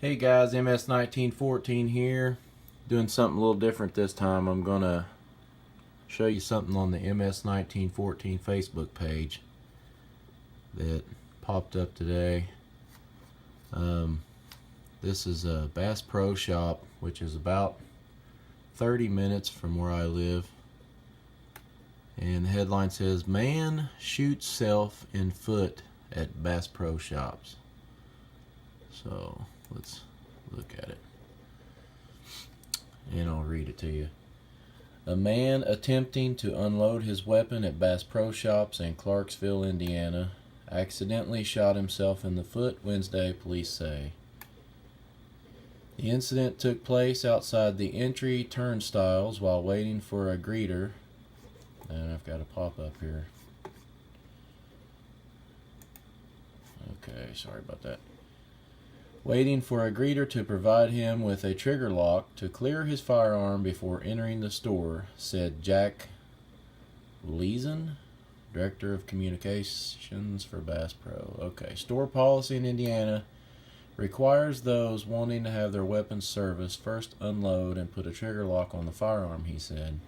Hey guys, MS1914 here. Doing something a little different this time. I'm gonna show you something on the MS1914 Facebook page that popped up today. This is a Bass Pro Shop, which is about 30 minutes from where I live. And the headline says, "Man shoots self in foot at Bass Pro Shops." So let's look at it, and I'll read it to you. A man attempting to unload his weapon at Bass Pro Shops in Clarksville, Indiana, accidentally shot himself in the foot Wednesday, police say. The incident took place outside the entry turnstiles while waiting for a greeter. And I've got a pop-up here. Okay, sorry about that. Waiting for a greeter to provide him with a trigger lock to clear his firearm before entering the store, said Jack Leeson, Director of Communications for Bass Pro. Okay, store policy in Indiana requires those wanting to have their weapons serviced first unload and put a trigger lock on the firearm, he said.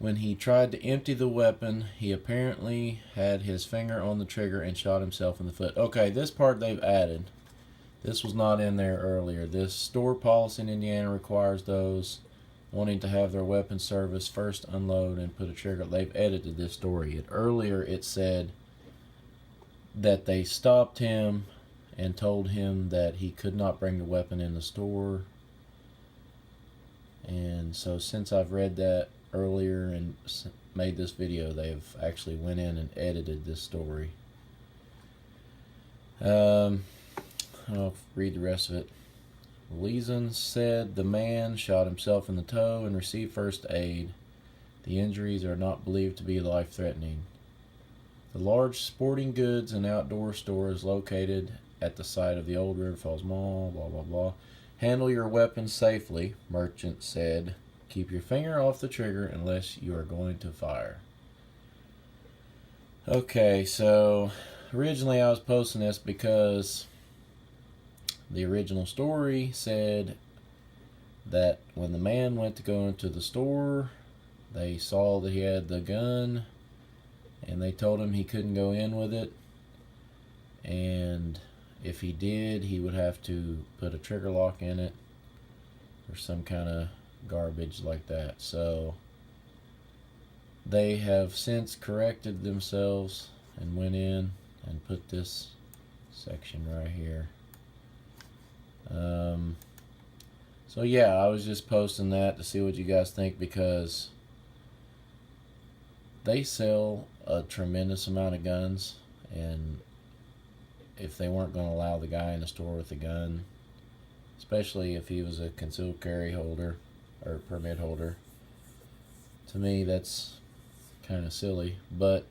When he tried to empty the weapon, he apparently had his finger on the trigger and shot himself in the foot. Okay, this part they've added. This was not in there earlier. This store policy in Indiana requires those wanting to have their weapons serviced first unload and put a trigger. They've edited this story. Earlier it said that they stopped him and told him that he could not bring the weapon in the store. And so since I've read that earlier and made this video, they've actually went in and edited this story. I'll read the rest of it. Leeson said the man shot himself in the toe and received first aid. The injuries are not believed to be life-threatening. The large sporting goods and outdoor store is located at the site of the old River Falls Mall, blah, blah, blah. Handle your weapons safely, merchant said. Keep your finger off the trigger unless you are going to fire. Okay, so originally I was posting this because the original story said that when the man went to go into the store, they saw that he had the gun and they told him he couldn't go in with it, and if he did, he would have to put a trigger lock in it or some kind of garbage like that. So they have since corrected themselves and went in and put this section right here. So yeah, I was just posting that to see what you guys think, because they sell a tremendous amount of guns, and if they weren't going to allow the guy in the store with a gun, especially if he was a concealed carry holder or permit holder, to me that's kind of silly. But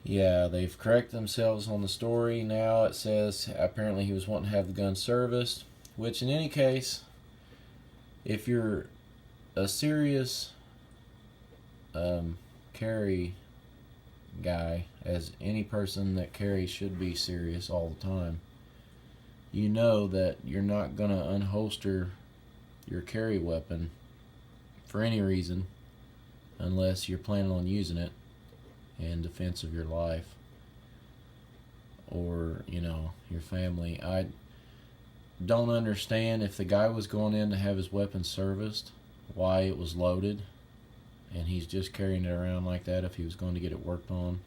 yeah, they've corrected themselves on the story. Now it says apparently he was wanting to have the gun serviced, which in any case, if you're a serious carry guy, as any person that carries should be serious all the time, you know that you're not going to unholster your carry weapon for any reason unless you're planning on using it in defense of your life or, your family. I don't understand, if the guy was going in to have his weapon serviced, why it was loaded and he's just carrying it around like that if he was going to get it worked on.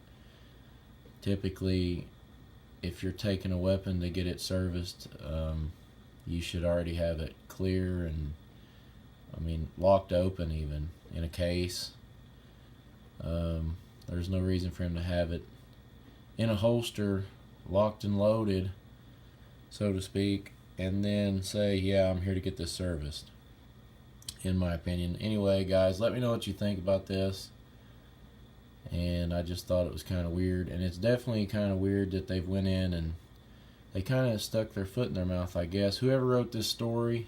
Typically, if you're taking a weapon to get it serviced, you should already have it clear and, locked open, even in a case. There's no reason for him to have it in a holster, locked and loaded, so to speak, and then say, yeah, I'm here to get this serviced, in my opinion. Anyway, guys, let me know what you think about this. And I just thought it was kind of weird, and it's definitely kind of weird that they've went in and they kind of stuck their foot in their mouth, I guess. Whoever wrote this story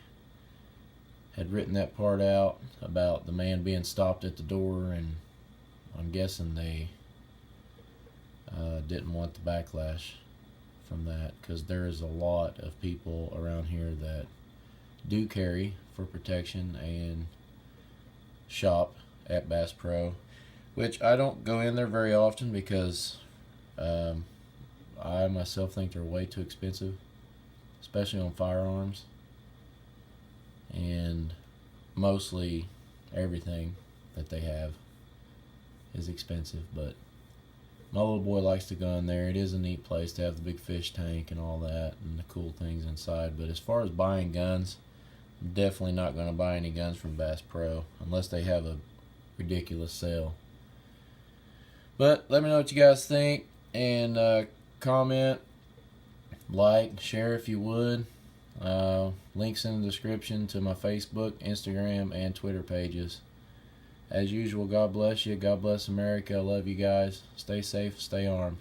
had written that part out about the man being stopped at the door, and I'm guessing they didn't want the backlash from that, because there is a lot of people around here that do carry for protection and shop at Bass Pro, which I don't go in there very often because I myself think they're way too expensive, especially on firearms, and mostly everything that they have is expensive. But my little boy likes to go in there. It is a neat place to have the big fish tank and all that and the cool things inside. But as far as buying guns, I'm definitely not going to buy any guns from Bass Pro unless they have a ridiculous sale. But let me know what you guys think, and comment, like, share if you would. Links in the description to my Facebook, Instagram, and Twitter pages. As usual, God bless you. God bless America. I love you guys. Stay safe. Stay armed.